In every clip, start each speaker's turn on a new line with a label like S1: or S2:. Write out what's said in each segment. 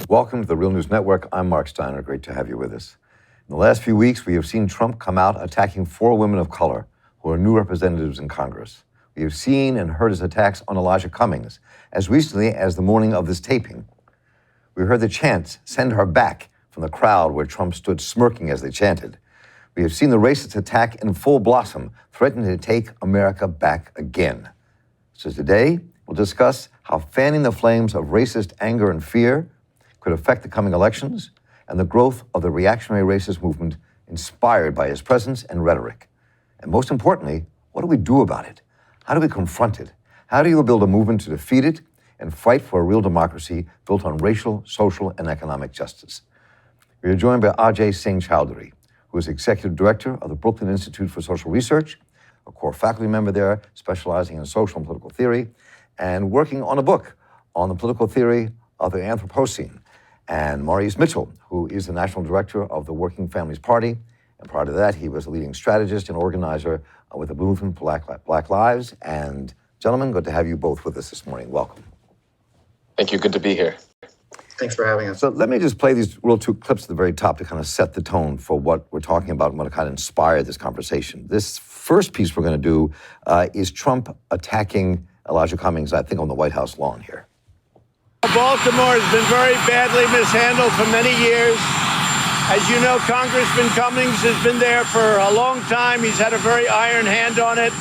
S1: Welcome to the Real News Network. I'm Mark Steiner. Great to have you with us. In the last few weeks, we have seen Trump come out attacking 4 women of color who are new representatives in Congress. We have seen and heard his attacks on Elijah Cummings as recently as the morning of this taping. We heard the chants, "Send her back," from the crowd where Trump stood smirking as they chanted. We have seen the racist attack in full blossom, threatening to take America back again. So today, we'll discuss how fanning the flames of racist anger and fear could affect the coming elections and the growth of the reactionary racist movement inspired by his presence and rhetoric. And most importantly, what do we do about it? How do we confront it? How do you build a movement to defeat it and fight for a real democracy built on racial, social, and economic justice? We are joined by Ajay Chaudhary, who is Executive Director of the Brooklyn Institute for Social Research, a core faculty member there specializing in social and political theory, and working on a book on the political theory of the Anthropocene, and Maurice Mitchell, who is the National Director of the Working Families Party. And prior to that, he was a leading strategist and organizer with the movement Black Lives. And gentlemen, good to have you both with us this morning. Welcome.
S2: Thank you. Good to be here.
S3: Thanks for having us.
S1: So let me just play these real 2 clips at the very top to kind of set the tone for what we're talking about and what kind of inspired this conversation. This first piece we're going to do is Trump attacking Elijah Cummings, I think, on the White House lawn here.
S4: Baltimore has been very badly mishandled for many years. As you know, Congressman Cummings has been there for a long time. He's had a very iron hand on it.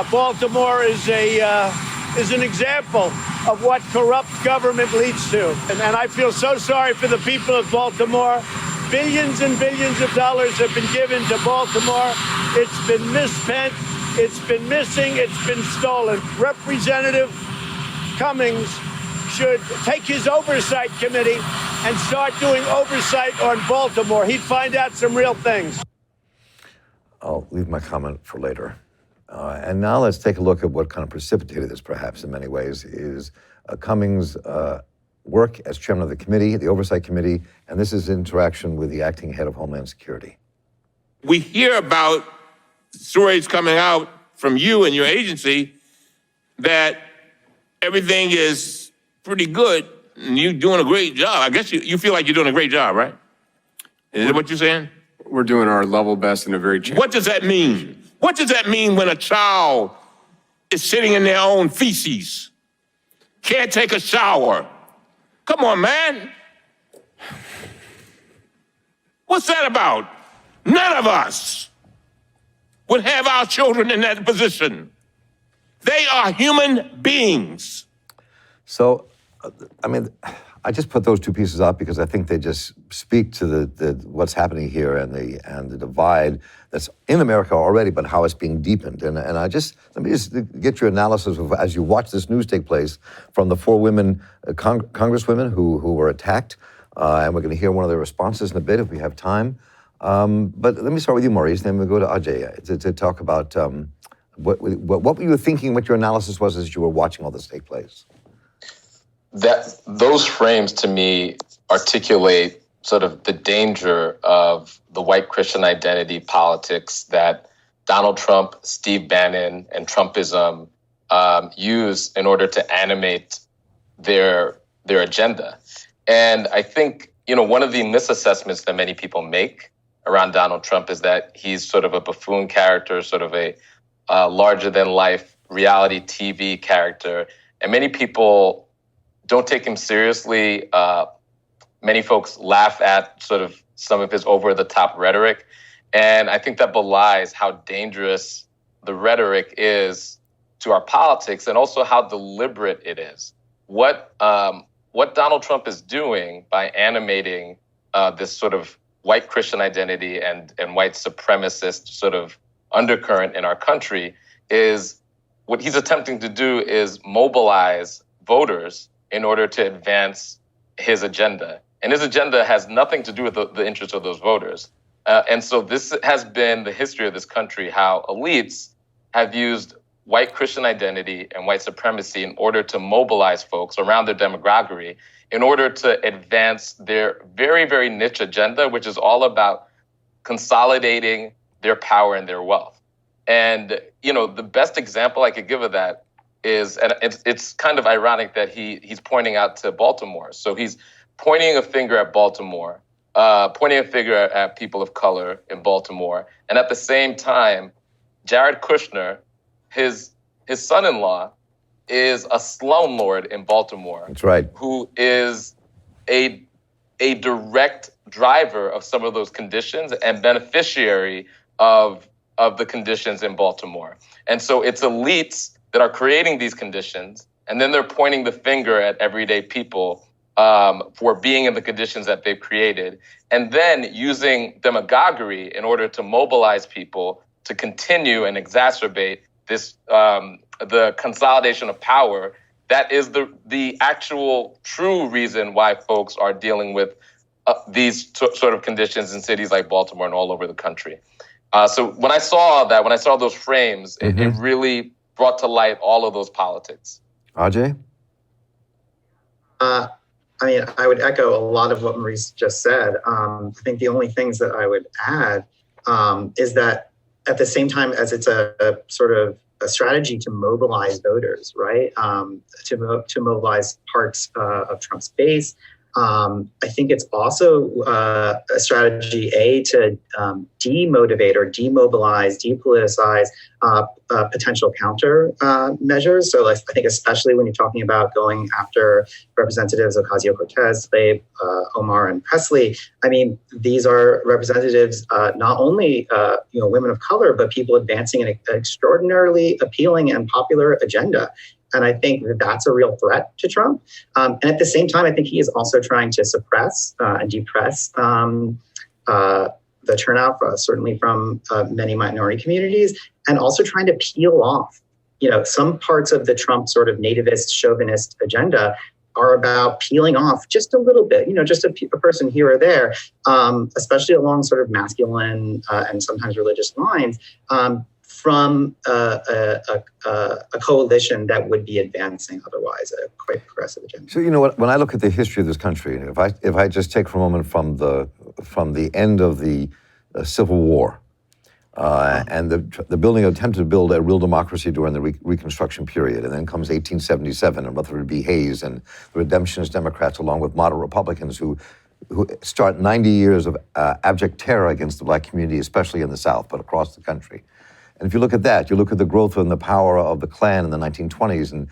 S4: Baltimore is an example of what corrupt government leads to. And I feel so sorry for the people of Baltimore. Billions and billions of dollars have been given to Baltimore. It's been misspent. It's been missing. It's been stolen. Representative Cummings should take his oversight committee and start doing oversight on Baltimore. He'd find out some real things.
S1: I'll leave my comment for later. And now let's take a look at what kind of precipitated this, perhaps, in many ways, is Cummings' work as chairman of the committee, the Oversight Committee, and this is interaction with the acting head of Homeland Security.
S5: We hear about stories coming out from you and your agency that everything is pretty good and you're doing a great job. I guess you feel like you're doing a great job, right? Is that what you're saying?
S6: We're doing our level best in a very challenging.
S5: What does that mean? What does that mean when a child is sitting in their own feces, can't take a shower? Come on, man. What's that about? None of us would have our children in that position. They are human beings.
S1: So, I mean, I just put those 2 pieces up because I think they just speak to the what's happening here and the divide that's in America already, but how it's being deepened. And I just let me just get your analysis of, as you watch this news take place, from the 4 women congresswomen who were attacked, and we're going to hear one of their responses in a bit if we have time. But let me start with you, Maurice, then we'll go to Ajay to talk about what were you thinking, what your analysis was as you were watching all this take place.
S2: That those frames to me articulate sort of the danger of the white Christian identity politics that Donald Trump, Steve Bannon, and Trumpism use in order to animate their agenda. And I think, one of the misassessments that many people make around Donald Trump is that he's sort of a buffoon character, sort of a larger than life reality TV character. And many people don't take him seriously. Many folks laugh at sort of some of his over-the-top rhetoric. And I think that belies how dangerous the rhetoric is to our politics and also how deliberate it is. What Donald Trump is doing by animating this sort of white Christian identity and white supremacist sort of undercurrent in our country is what he's attempting to do is mobilize voters in order to advance his agenda. And his agenda has nothing to do with the interests of those voters. And so this has been the history of this country, how elites have used white Christian identity and white supremacy in order to mobilize folks around their demography in order to advance their very, very niche agenda, which is all about consolidating their power and their wealth. And, the best example I could give of that is, and it's kind of ironic that he's pointing out to Baltimore. So he's pointing a finger at Baltimore, pointing a finger at people of color in Baltimore. And at the same time, Jared Kushner, his son-in-law, is a slumlord in Baltimore.
S1: That's right.
S2: Who is a direct driver of some of those conditions and beneficiary of the conditions in Baltimore. And so it's elites that are creating these conditions, and then they're pointing the finger at everyday people for being in the conditions that they've created, and then using demagoguery in order to mobilize people to continue and exacerbate this the consolidation of power. That is the actual true reason why folks are dealing with these sort of conditions in cities like Baltimore and all over the country. So when I saw that, when I saw those frames, it really brought to light all of those politics.
S1: Ajay?
S3: I mean, I would echo a lot of what Maurice just said. I think the only things that I would add is that at the same time as it's a sort of a strategy to mobilize voters, right? To mobilize parts of Trump's base. I think it's also a strategy, to demotivate or demobilize, depoliticize potential counter measures. So I think especially when you're talking about going after Representatives Ocasio-Cortez, Tlaib, Omar, and Presley, I mean, these are representatives, not only women of color, but people advancing an extraordinarily appealing and popular agenda. And I think that that's a real threat to Trump. And at the same time, I think he is also trying to suppress and depress the turnout, certainly from many minority communities, and also trying to peel off, some parts of the Trump sort of nativist, chauvinist agenda are about peeling off just a little bit, just a person here or there, especially along sort of masculine and sometimes religious lines, from a coalition that would be advancing otherwise a quite progressive agenda.
S1: So when I look at the history of this country, if I just take for a moment from the end of the Civil War and the attempt to build a real democracy during the Reconstruction period, and then comes 1877 and Rutherford B. Hayes and the Redemptionist Democrats, along with moderate Republicans who start 90 years of abject terror against the Black community, especially in the South, but across the country. And if you look at that, you look at the growth and the power of the Klan in the 1920s, and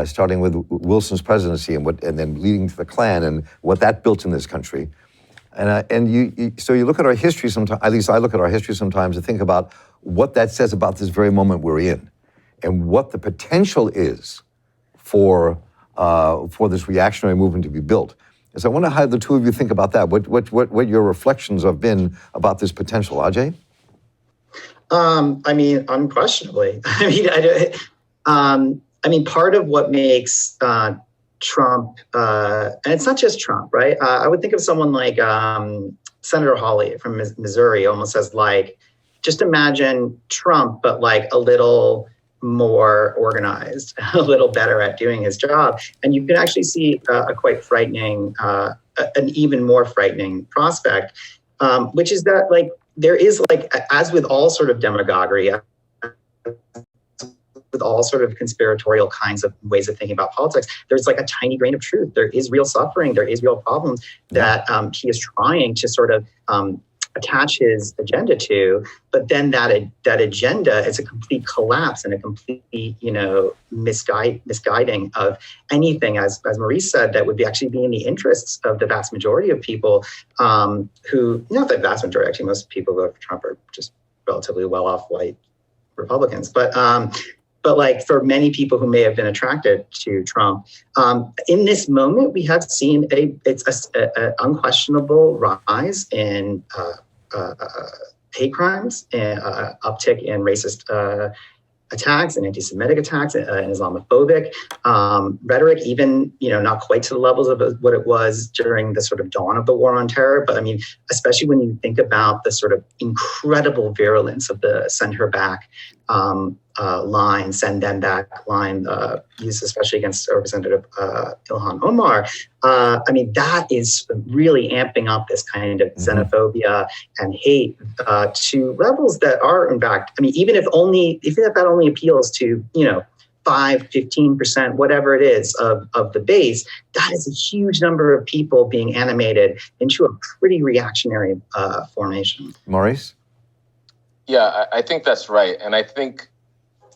S1: starting with Wilson's presidency and then leading to the Klan and what that built in this country. So you look at our history sometimes, at least I look at our history sometimes, to think about what that says about this very moment we're in, and what the potential is for this reactionary movement to be built. So I wonder how the two of you think about that. What your reflections have been about this potential, Ajay?
S3: I mean, unquestionably. I mean, part of what makes Trump, and it's not just Trump, right? I would think of someone like Senator Hawley from Missouri, almost as like, just imagine Trump, but like a little more organized, a little better at doing his job. And you can actually see a quite frightening, an even more frightening prospect, which is that like, there is, like, as with all sort of demagoguery, with all sort of conspiratorial kinds of ways of thinking about politics, there's like a tiny grain of truth. There is real suffering. There is real problems that he is trying to sort of attach his agenda to. But then that agenda is a complete collapse and a complete, misguiding of anything, as Maurice said, that would actually be in the interests of the vast majority of people who, not the vast majority, actually most people who vote for Trump are just relatively well-off white Republicans. But like for many people who may have been attracted to Trump, in this moment, we have seen it's an unquestionable rise in hate crimes, and uptick in racist attacks and anti-Semitic attacks and Islamophobic rhetoric, even, not quite to the levels of what it was during the sort of dawn of the war on terror. But I mean, especially when you think about the sort of incredible virulence of the send her back line, send them back line, used especially against Representative Ilhan Omar. I mean, that is really amping up this kind of xenophobia and hate to levels that are, in fact, I mean, even if that only appeals to, 15%, whatever it is of the base, that is a huge number of people being animated into a pretty reactionary formation.
S1: Maurice?
S2: Yeah, I think that's right. And I think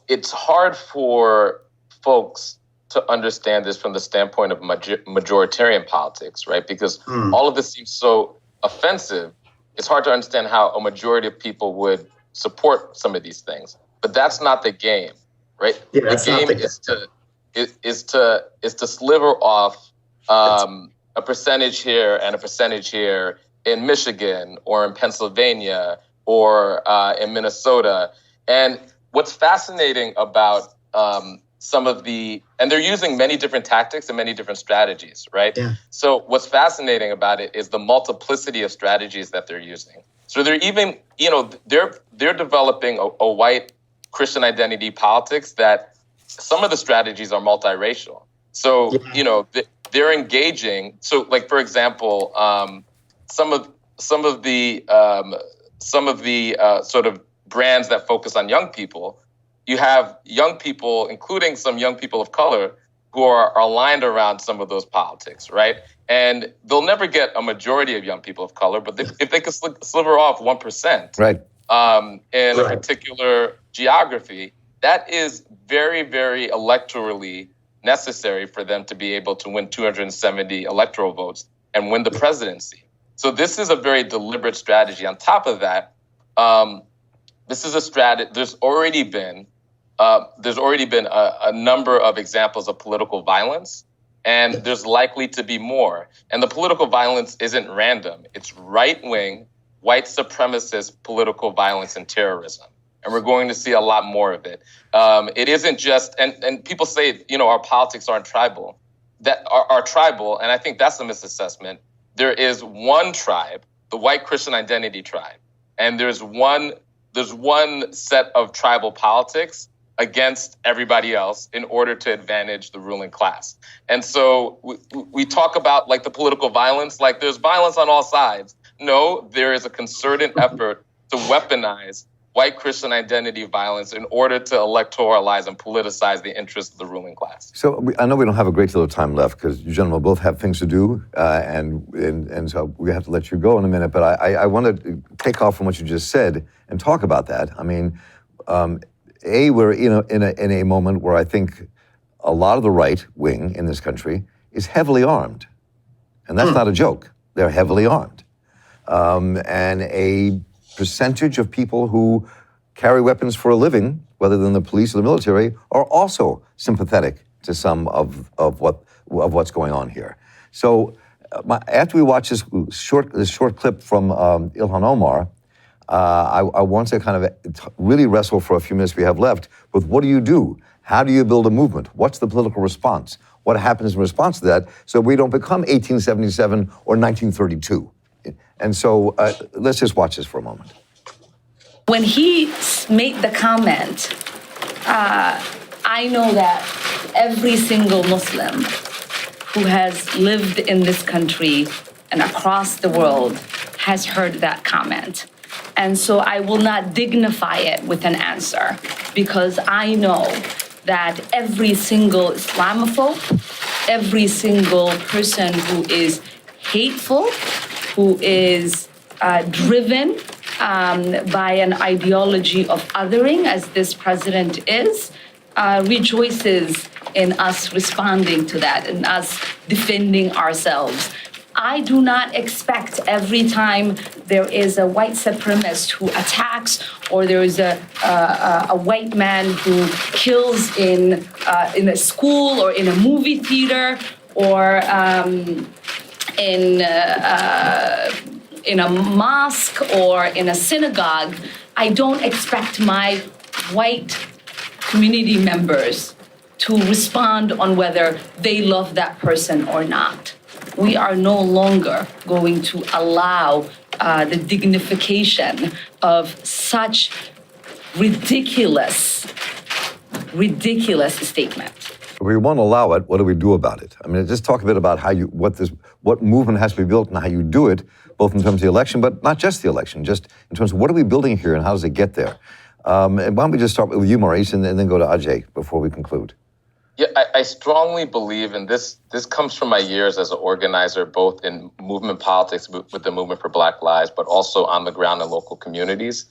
S2: it's hard for folks to understand this from the standpoint of majoritarian politics, right? Because all of this seems so offensive. It's hard to understand how a majority of people would support some of these things. But that's not the game, right?
S3: Yeah,
S2: the game is to sliver off a percentage here and a percentage here in Michigan or in Pennsylvania or in Minnesota. And what's fascinating about some of and they're using many different tactics and many different strategies, right?
S3: Yeah.
S2: So what's fascinating about it is the multiplicity of strategies that they're using. So they're even, they're developing a white Christian identity politics that some of the strategies are multiracial. So, they're engaging. So like, for example, some of the sort of brands that focus on young people, you have young people, including some young people of color, who are aligned around some of those politics, right? And they'll never get a majority of young people of color, but if they could sliver off 1%,
S1: right,
S2: in a particular geography, that is very, very electorally necessary for them to be able to win 270 electoral votes and win the presidency. So this is a very deliberate strategy. On top of that, this is a strategy. There's already been a number of examples of political violence, and there's likely to be more. And the political violence isn't random. It's right-wing, white supremacist political violence and terrorism. And we're going to see a lot more of it. It isn't just, and people say, our politics aren't tribal. That are tribal, and I think that's a misassessment. There is one tribe, the white Christian identity tribe, and there's one set of tribal politics against everybody else in order to advantage the ruling class. And so we talk about like the political violence, like there's violence on all sides. No, there is a concerted effort to weaponize white Christian identity violence in order to electoralize and politicize the interests of the ruling class.
S1: So I know we don't have a great deal of time left because you gentlemen both have things to do, and so we have to let you go in a minute. But I want to take off from what you just said and talk about that. I mean, we're in a moment where I think a lot of the right wing in this country is heavily armed, and that's not a joke. They're heavily armed, and a percentage of people who carry weapons for a living, whether they're in the police or the military, are also sympathetic to some of what's going on here. So after we watch this short clip from Ilhan Omar, I want to kind of really wrestle for a few minutes we have left with what do you do? How do you build a movement? What's the political response? What happens in response to that so we don't become 1877 or 1932? And so let's just watch this for a moment.
S7: When he made the comment, I know that every single Muslim who has lived in this country and across the world has heard that comment. And so I will not dignify it with an answer because I know that every single Islamophobe, every single person who is hateful, who is driven by an ideology of othering, as this president is, rejoices in us responding to that and us defending ourselves. I do not expect every time there is a white supremacist who attacks or there is a white man who kills in a school or in a movie theater or in a mosque or in a synagogue, I don't expect my white community members to respond on whether they love that person or not. We are no longer going to allow the dignification of such ridiculous statement.
S1: We won't allow it. What do we do about it? I mean, just talk a bit about how what movement has to be built and how you do it, both in terms of the election, but not just the election, just in terms of what are we building here and how does it get there? And why don't we just start with you, Maurice, and then go to Ajay before we conclude?
S2: Yeah, I strongly believe, and this comes from my years as an organizer, both in movement politics with the Movement for Black Lives, but also on the ground in local communities.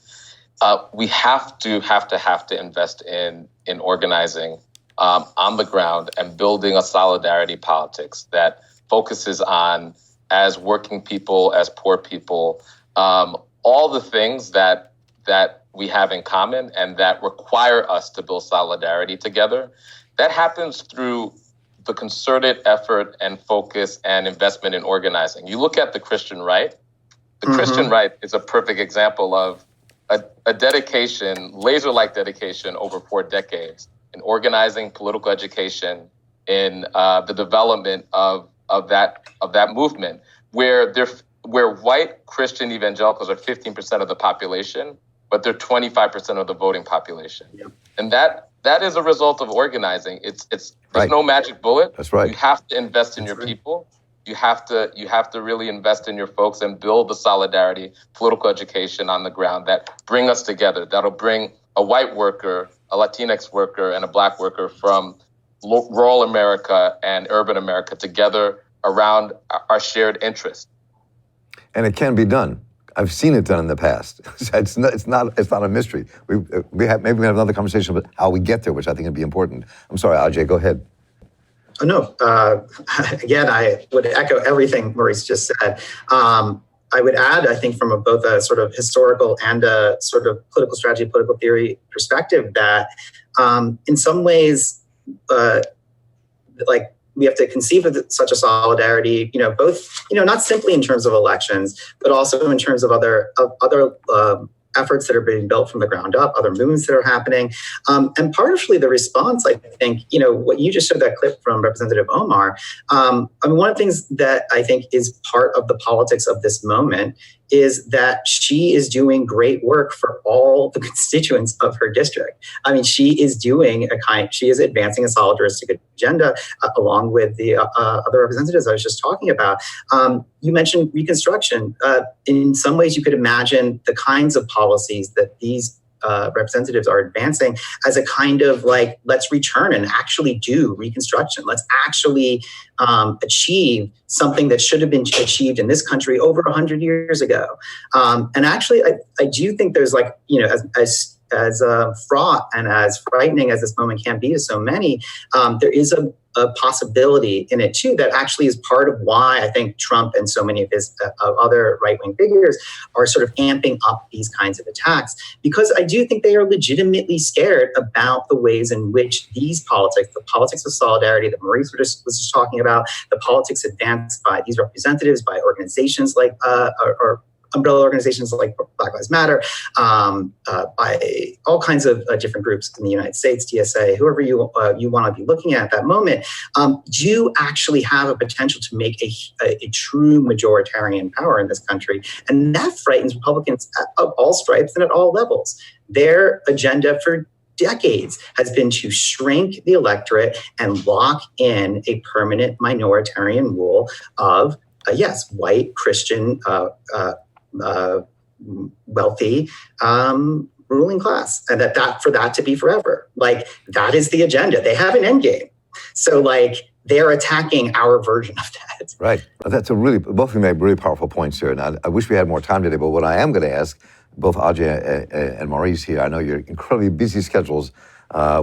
S2: We have to invest in organizing on the ground and building a solidarity politics that focuses on, as working people, as poor people, all the things that we have in common and that require us to build solidarity together. That happens through the concerted effort and focus and investment in organizing. You look at the Christian right. The Christian right is a perfect example of a dedication, laser-like dedication over 4 decades in organizing political education, in the development of that movement, where white Christian evangelicals are 15% of the population, but they're 25% of the voting population. Yep. And that is a result of organizing. There's no magic bullet.
S1: That's right.
S2: You have to invest in your people. You have to really invest in your folks and build the solidarity, political education on the ground that bring us together. That'll bring a white worker, a Latinx worker, and a Black worker from rural America and urban America together around our shared interest.
S1: And it can be done. I've seen it done in the past. It's not a mystery. Maybe we have another conversation about how we get there, which I think would be important. I'm sorry, Ajay, go ahead.
S3: Oh, no. Again, I would echo everything Maurice just said. I would add, I think, from both a sort of historical and a sort of political strategy, political theory perspective, that in some ways, we have to conceive of such a solidarity, both, not simply in terms of elections, but also in terms of other efforts that are being built from the ground up, other movements that are happening. And partially the response, I think, what you just showed that clip from Representative Omar. One of the things that I think is part of the politics of this moment is that she is doing great work for all the constituents of her district. She is advancing a solidaristic agenda along with the other representatives I was just talking about. You mentioned Reconstruction. In some ways, you could imagine the kinds of policies that these representatives are advancing as a kind of let's return and actually do Reconstruction. Let's actually achieve something that should have been achieved in this country over 100 years ago. And actually, I do think there's as fraught and as frightening as this moment can be to so many, there is a possibility in it too that actually is part of why I think Trump and so many of his other right-wing figures are sort of amping up these kinds of attacks, because I do think they are legitimately scared about the ways in which these politics, the politics of solidarity that Maurice was just talking about, the politics advanced by these representatives, by organizations like or umbrella organizations like Black Lives Matter, by all kinds of different groups in the United States, DSA, whoever you want to be looking at that moment, do actually have a potential to make a true majoritarian power in this country. And that frightens Republicans of all stripes and at all levels. Their agenda for decades has been to shrink the electorate and lock in a permanent minoritarian rule of, white, Christian, wealthy ruling class, and for that to be forever. That is the agenda. They have an end game. So they're attacking our version of that.
S1: Right. That's both of you made really powerful points here. And I wish we had more time today, but what I am going to ask both Ajay and Maurice here, I know you're incredibly busy schedules.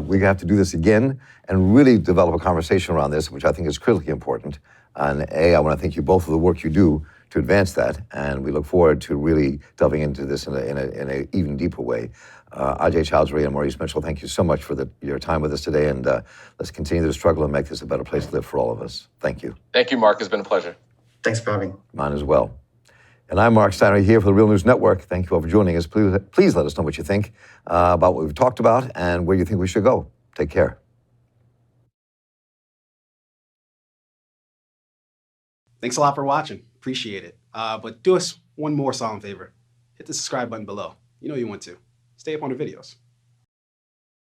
S1: We have to do this again and really develop a conversation around this, which I think is critically important. And I want to thank you both for the work you do to advance that, and we look forward to really delving into this in an even deeper way. Ajay Chaudhary and Maurice Mitchell, thank you so much for your time with us today, and let's continue to struggle and make this a better place to live for all of us. Thank you.
S2: Thank you, Mark. It's been a pleasure.
S3: Thanks for having me.
S1: Mine as well. And I'm Mark Steiner here for the Real News Network. Thank you all for joining us. Please let us know what you think about what we've talked about and where you think we should go. Take care.
S8: Thanks a lot for watching. Appreciate it. But do us one more solemn favor. Hit the subscribe button below. You know you want to. Stay up on the videos.